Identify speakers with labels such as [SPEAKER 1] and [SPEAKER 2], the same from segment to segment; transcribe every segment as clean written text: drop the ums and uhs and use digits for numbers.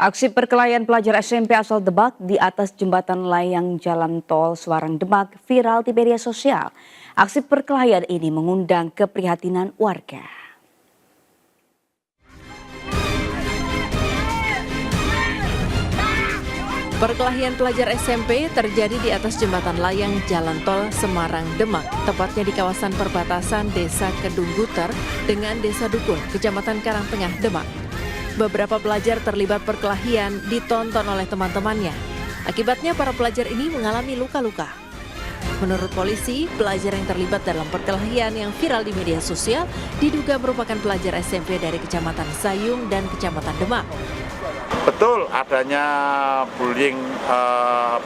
[SPEAKER 1] Aksi perkelahian pelajar SMP asal Demak di atas jembatan layang Jalan Tol Semarang Demak viral di media sosial. Aksi perkelahian ini mengundang keprihatinan warga.
[SPEAKER 2] Perkelahian pelajar SMP terjadi di atas jembatan layang Jalan Tol Semarang Demak, tepatnya di kawasan perbatasan Desa Kedung Guter dengan Desa Dukun, Kecamatan Karangtengah, Demak. Beberapa pelajar terlibat perkelahian ditonton oleh teman-temannya. Akibatnya para pelajar ini mengalami luka-luka. Menurut polisi, pelajar yang terlibat dalam perkelahian yang viral di media sosial diduga merupakan pelajar SMP dari Kecamatan Sayung dan Kecamatan Demak.
[SPEAKER 3] Betul adanya bullying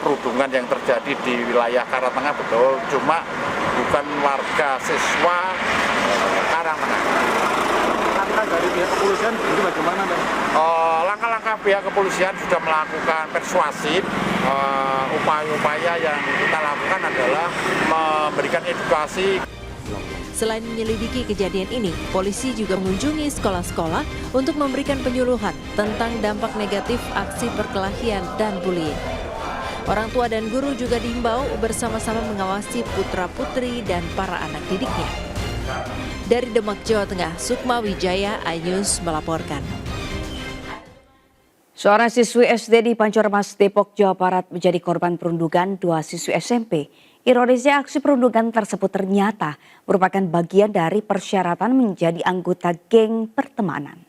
[SPEAKER 3] perundungan yang terjadi di wilayah Karangtengah, betul. Cuma bukan warga siswa Karangtengah. Langkah dari pihak kepolisian itu bagaimana, Dan? Langkah-langkah pihak kepolisian sudah melakukan persuasif. Upaya-upaya yang kita lakukan adalah memberikan edukasi.
[SPEAKER 2] Selain menyelidiki kejadian ini, polisi juga mengunjungi sekolah-sekolah untuk memberikan penyuluhan tentang dampak negatif aksi perkelahian dan bullying. Orang tua dan guru juga diimbau bersama-sama mengawasi putra-putri dan para anak didiknya. Dari Demak, Jawa Tengah, Sukma Wijaya, iNews melaporkan.
[SPEAKER 1] Seorang siswi SD di Pancoremas, Depok, Jawa Barat menjadi korban perundungan dua siswi SMP. Ironisnya aksi perundungan tersebut ternyata merupakan bagian dari persyaratan menjadi anggota geng pertemanan.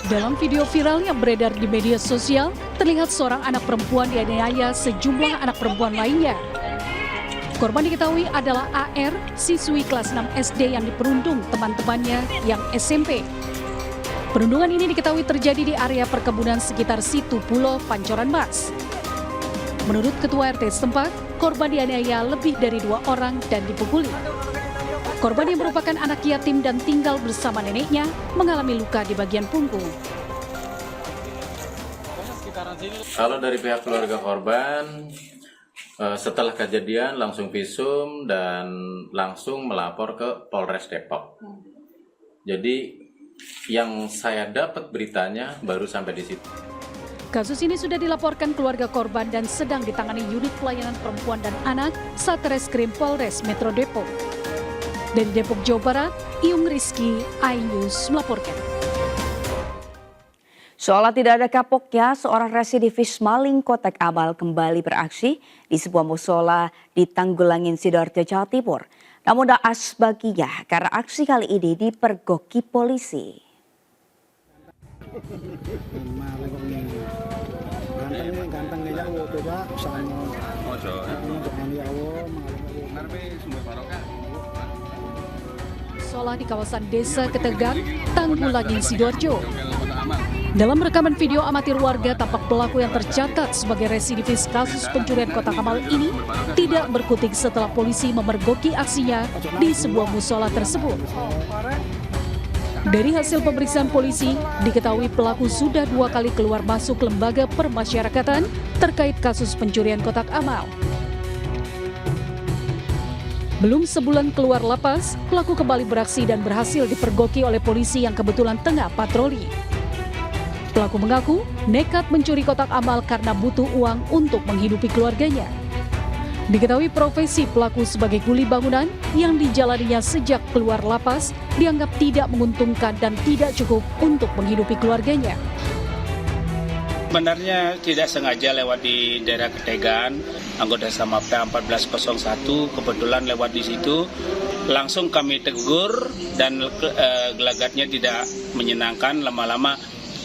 [SPEAKER 4] Dalam video viral yang beredar di media sosial, terlihat seorang anak perempuan dianiaya sejumlah anak perempuan lainnya. Korban diketahui adalah AR, siswi kelas 6 SD yang diperundung teman-temannya yang SMP. Perundungan ini diketahui terjadi di area perkebunan sekitar Situ Pulo, Pancoran Mas. Menurut Ketua RT setempat, korban dianiaya lebih dari 2 orang dan dipukuli. Korban yang merupakan anak yatim dan tinggal bersama neneknya mengalami luka di bagian punggung.
[SPEAKER 5] Kalau dari pihak keluarga korban, setelah kejadian langsung visum dan langsung melapor ke Polres Depok. Jadi yang saya dapat beritanya baru sampai di situ.
[SPEAKER 4] Kasus ini sudah dilaporkan keluarga korban dan sedang ditangani unit pelayanan perempuan dan anak Satreskrim Polres Metro Depok. Dari Depok, Jawa Barat, Iyung Rizky, iNews melaporkan.
[SPEAKER 1] Seolah tidak ada kapoknya, seorang residivis maling kotak amal kembali beraksi di sebuah musola di Tanggulangin, Sidoarjo, Jawa Timur. Namun naas baginya karena aksi kali ini dipergoki polisi.
[SPEAKER 4] Musola di kawasan Desa Ketegan, Tanggulangin, Sidoarjo. Dalam rekaman video amatir warga, tampak pelaku yang tercatat sebagai residivis kasus pencurian kotak amal ini tidak berkutik setelah polisi memergoki aksinya di sebuah musola tersebut. Dari hasil pemeriksaan polisi, diketahui pelaku sudah 2 kali keluar masuk lembaga permasyarakatan terkait kasus pencurian kotak amal. Belum sebulan keluar lapas, pelaku kembali beraksi dan berhasil dipergoki oleh polisi yang kebetulan tengah patroli. Pelaku mengaku nekat mencuri kotak amal karena butuh uang untuk menghidupi keluarganya. Diketahui profesi pelaku sebagai kuli bangunan yang dijalaninya sejak keluar lapas dianggap tidak menguntungkan dan tidak cukup untuk menghidupi keluarganya.
[SPEAKER 6] Sebenarnya tidak sengaja lewat di daerah Ketegan, anggota Samapta 1401 kebetulan lewat di situ. Langsung kami tegur dan gelagatnya tidak menyenangkan, lama-lama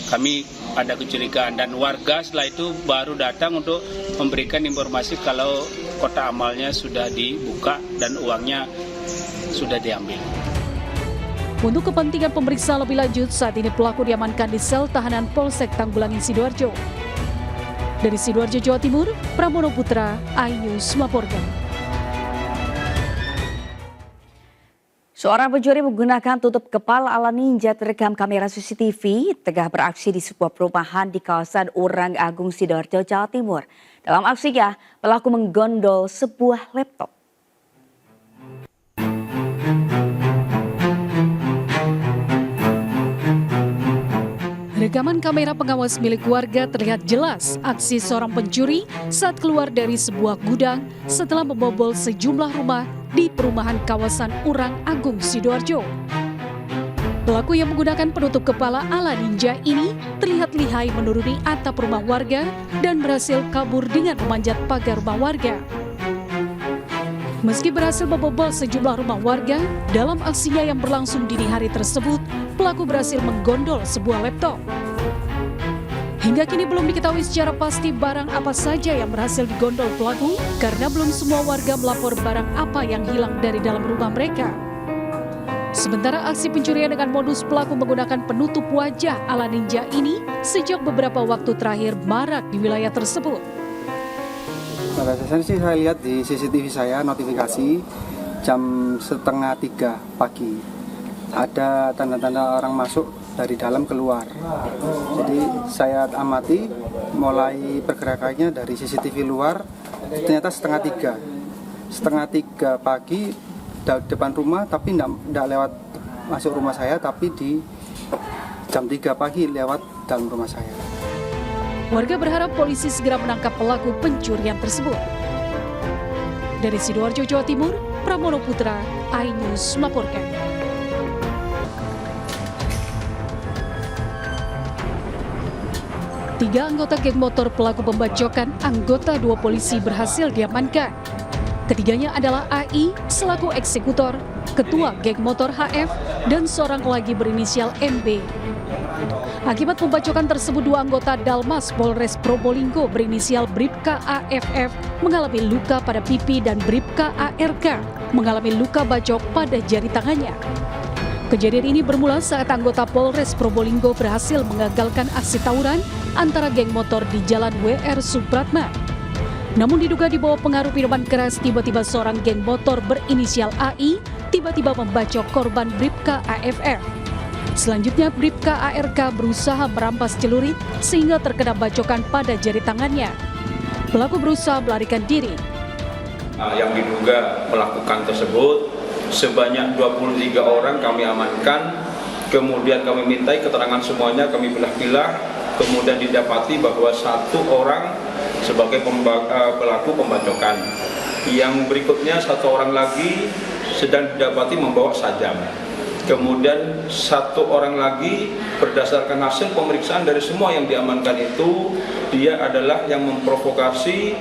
[SPEAKER 6] kami ada kecurigaan dan warga setelah itu baru datang untuk memberikan informasi kalau kotak amalnya sudah dibuka dan uangnya sudah diambil.
[SPEAKER 4] Untuk kepentingan pemeriksaan lebih lanjut, saat ini pelaku diamankan di sel tahanan Polsek Tanggulangin, Sidoarjo. Dari Sidoarjo, Jawa Timur, Pramono Putra, iNews melaporkan.
[SPEAKER 1] Seorang pencuri menggunakan tutup kepala ala ninja terekam kamera CCTV tengah beraksi di sebuah perumahan di kawasan Urang Agung, Sidoarjo, Jawa Timur. Dalam aksinya, pelaku menggondol sebuah laptop.
[SPEAKER 4] Rekaman kamera pengawas milik warga terlihat jelas aksi seorang pencuri saat keluar dari sebuah gudang setelah membobol sejumlah rumah di perumahan kawasan Urang Agung, Sidoarjo. Pelaku yang menggunakan penutup kepala ala ninja ini terlihat lihai menuruni atap rumah warga dan berhasil kabur dengan memanjat pagar rumah warga. Meski berhasil membobol sejumlah rumah warga, dalam aksinya yang berlangsung dini hari tersebut, pelaku berhasil menggondol sebuah laptop. Hingga kini belum diketahui secara pasti barang apa saja yang berhasil digondol pelaku karena belum semua warga melapor barang apa yang hilang dari dalam rumah mereka. Sementara aksi pencurian dengan modus pelaku menggunakan penutup wajah ala ninja ini sejak beberapa waktu terakhir marak di wilayah tersebut.
[SPEAKER 7] Pada dasarnya sih saya lihat di CCTV saya notifikasi jam 2:30 pagi. Ada tanda-tanda orang masuk dari dalam keluar. Jadi saya amati mulai pergerakannya dari CCTV luar ternyata 2:30. 2:30 pagi depan rumah tapi tidak lewat masuk rumah saya tapi di jam 3 pagi lewat dalam rumah saya.
[SPEAKER 4] Warga berharap polisi segera menangkap pelaku pencurian tersebut. Dari Sidoarjo, Jawa Timur, Pramono Putra, iNews melaporkan. Tiga anggota geng motor pelaku pembacokan anggota 2 polisi berhasil diamankan. Ketiganya adalah AI selaku eksekutor, ketua geng motor HF, dan seorang lagi berinisial MB. Akibat pembacokan tersebut, 2 anggota Dalmas Polres Probolinggo berinisial Bribka AFF mengalami luka pada pipi dan Bribka ARK mengalami luka bacok pada jari tangannya. Kejadian ini bermula saat anggota Polres Probolinggo berhasil mengagalkan aksi tawuran antara geng motor di Jalan WR Supratman. Namun diduga di bawah pengaruh minuman keras, tiba-tiba seorang geng motor berinisial AI tiba-tiba membacok korban Bribka AFF. Selanjutnya Bribka ARK berusaha merampas celurit sehingga terkena bacokan pada jari tangannya. Pelaku berusaha melarikan diri.
[SPEAKER 8] Yang diduga melakukan tersebut sebanyak 23 orang kami amankan, kemudian kami mintai keterangan semuanya, kami pilah-pilah, kemudian didapati bahwa 1 orang sebagai pelaku pembacokan. Yang berikutnya 1 orang lagi sedang didapati membawa sajam. Kemudian 1 orang lagi berdasarkan hasil pemeriksaan dari semua yang diamankan itu, dia adalah yang memprovokasi.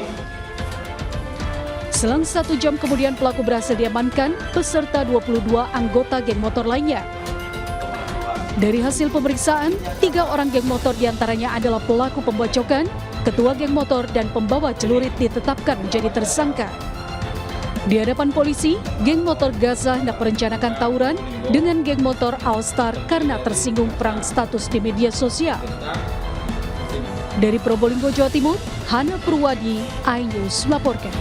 [SPEAKER 4] Selang 1 jam kemudian pelaku berhasil diamankan beserta 22 anggota geng motor lainnya. Dari hasil pemeriksaan, 3 orang geng motor diantaranya adalah pelaku pembacokan, ketua geng motor, dan pembawa celurit ditetapkan menjadi tersangka. Di hadapan polisi, geng motor Gaza hendak merencanakan tawuran dengan geng motor All Star karena tersinggung perang status di media sosial. Dari Probolinggo, Jawa Timur, Hana Purwadi, iNews melaporkan.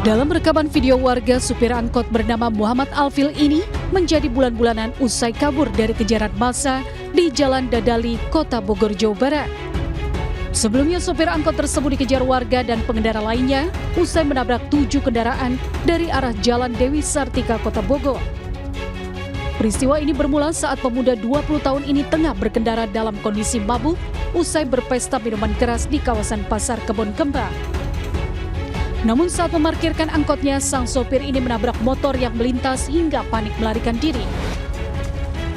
[SPEAKER 4] Dalam rekaman video warga, supir angkot bernama Muhammad Alfil ini menjadi bulan-bulanan usai kabur dari kejaran massa di Jalan Dadali, Kota Bogor, Jawa Barat. Sebelumnya sopir angkot tersebut dikejar warga dan pengendara lainnya usai menabrak 7 kendaraan dari arah Jalan Dewi Sartika, Kota Bogor. Peristiwa ini bermula saat pemuda 20 tahun ini tengah berkendara dalam kondisi mabuk usai berpesta minuman keras di kawasan Pasar Kebon Kembang. Namun saat memarkirkan angkotnya, sang sopir ini menabrak motor yang melintas hingga panik melarikan diri.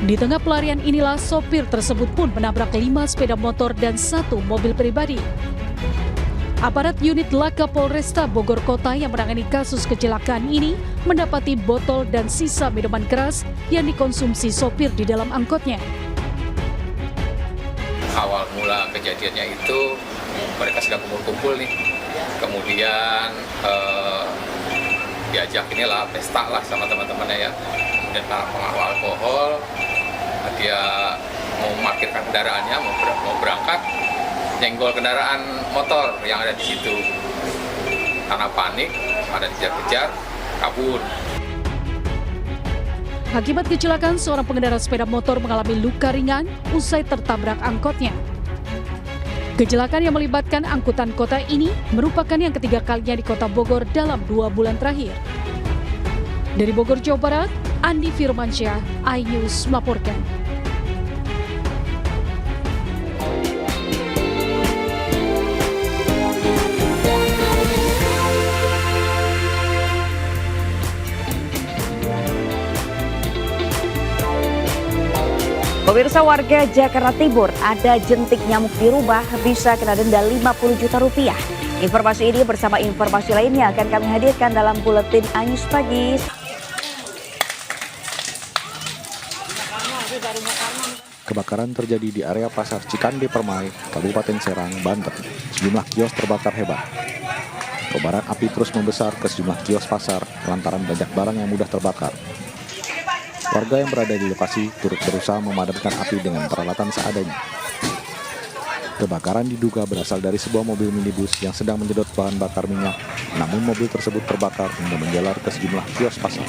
[SPEAKER 4] Di tengah pelarian inilah sopir tersebut pun menabrak 5 sepeda motor dan 1 mobil pribadi. Aparat unit Laka Polresta Bogor Kota yang menangani kasus kecelakaan ini mendapati botol dan sisa minuman keras yang dikonsumsi sopir di dalam angkotnya.
[SPEAKER 9] Awal mula kejadiannya itu mereka sedang kumpul-kumpul nih, kemudian diajak inilah pesta lah sama teman-temannya ya, kemudian para pengaruh alkohol, dia mau memarkirkan kendaraannya, mau berangkat, nyenggol kendaraan motor yang ada di situ. Karena panik, pada kejar-kejar, kabur.
[SPEAKER 4] Akibat kecelakaan, seorang pengendara sepeda motor mengalami luka ringan usai tertabrak angkotnya. Kecelakaan yang melibatkan angkutan kota ini merupakan yang ketiga kalinya di kota Bogor dalam 2 bulan terakhir. Dari Bogor, Jawa Barat, Andi Firmansyah, iNews melaporkan.
[SPEAKER 1] Pemirsa, warga Jakarta Timur, ada jentik nyamuk dirubah bisa kena denda 50 juta rupiah. Informasi ini bersama informasi lainnya akan kami hadirkan dalam Buletin iNews Pagi.
[SPEAKER 10] Kebakaran terjadi di area Pasar Cikande Permai, Kabupaten Serang, Banten. Sejumlah kios terbakar hebat. Kobaran api terus membesar ke sejumlah kios pasar lantaran banyak barang yang mudah terbakar. Warga yang berada di lokasi turut berusaha memadamkan api dengan peralatan seadanya. Kebakaran diduga berasal dari sebuah mobil minibus yang sedang menyedot bahan bakar minyak, namun mobil tersebut terbakar hingga menjalar ke sejumlah kios pasar.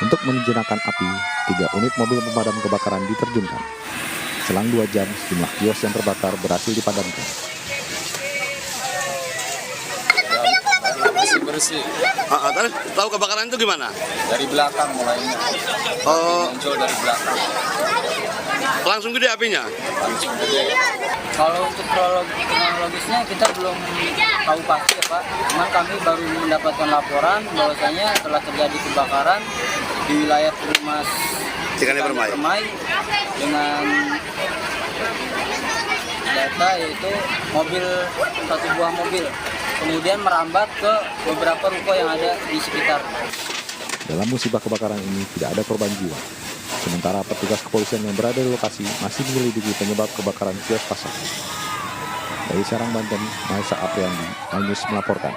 [SPEAKER 10] Untuk menjinakkan api, 3 unit mobil pemadam kebakaran diterjunkan. Selang 2 jam, sejumlah kios yang terbakar berhasil dipadamkan.
[SPEAKER 11] Bersih. Tahu kebakaran itu gimana?
[SPEAKER 9] Dari belakang mulainya. Muncul dari belakang.
[SPEAKER 11] Langsung gede apinya?
[SPEAKER 9] Langsung gede.
[SPEAKER 12] Kalau untuk kronologisnya kita belum tahu pasti ya Pak. Cuman kami baru mendapatkan laporan bahwasanya telah terjadi kebakaran di wilayah Perumas
[SPEAKER 11] Cikande Permai
[SPEAKER 12] dengan data yaitu satu buah mobil. Kemudian merambat ke beberapa ruko yang ada di sekitar.
[SPEAKER 10] Dalam musibah kebakaran ini tidak ada korban jiwa. Sementara petugas kepolisian yang berada di lokasi masih menyelidiki penyebab kebakaran kios pasar. Dari Serang, Banten, Maisa Apriandi, iNews melaporkan.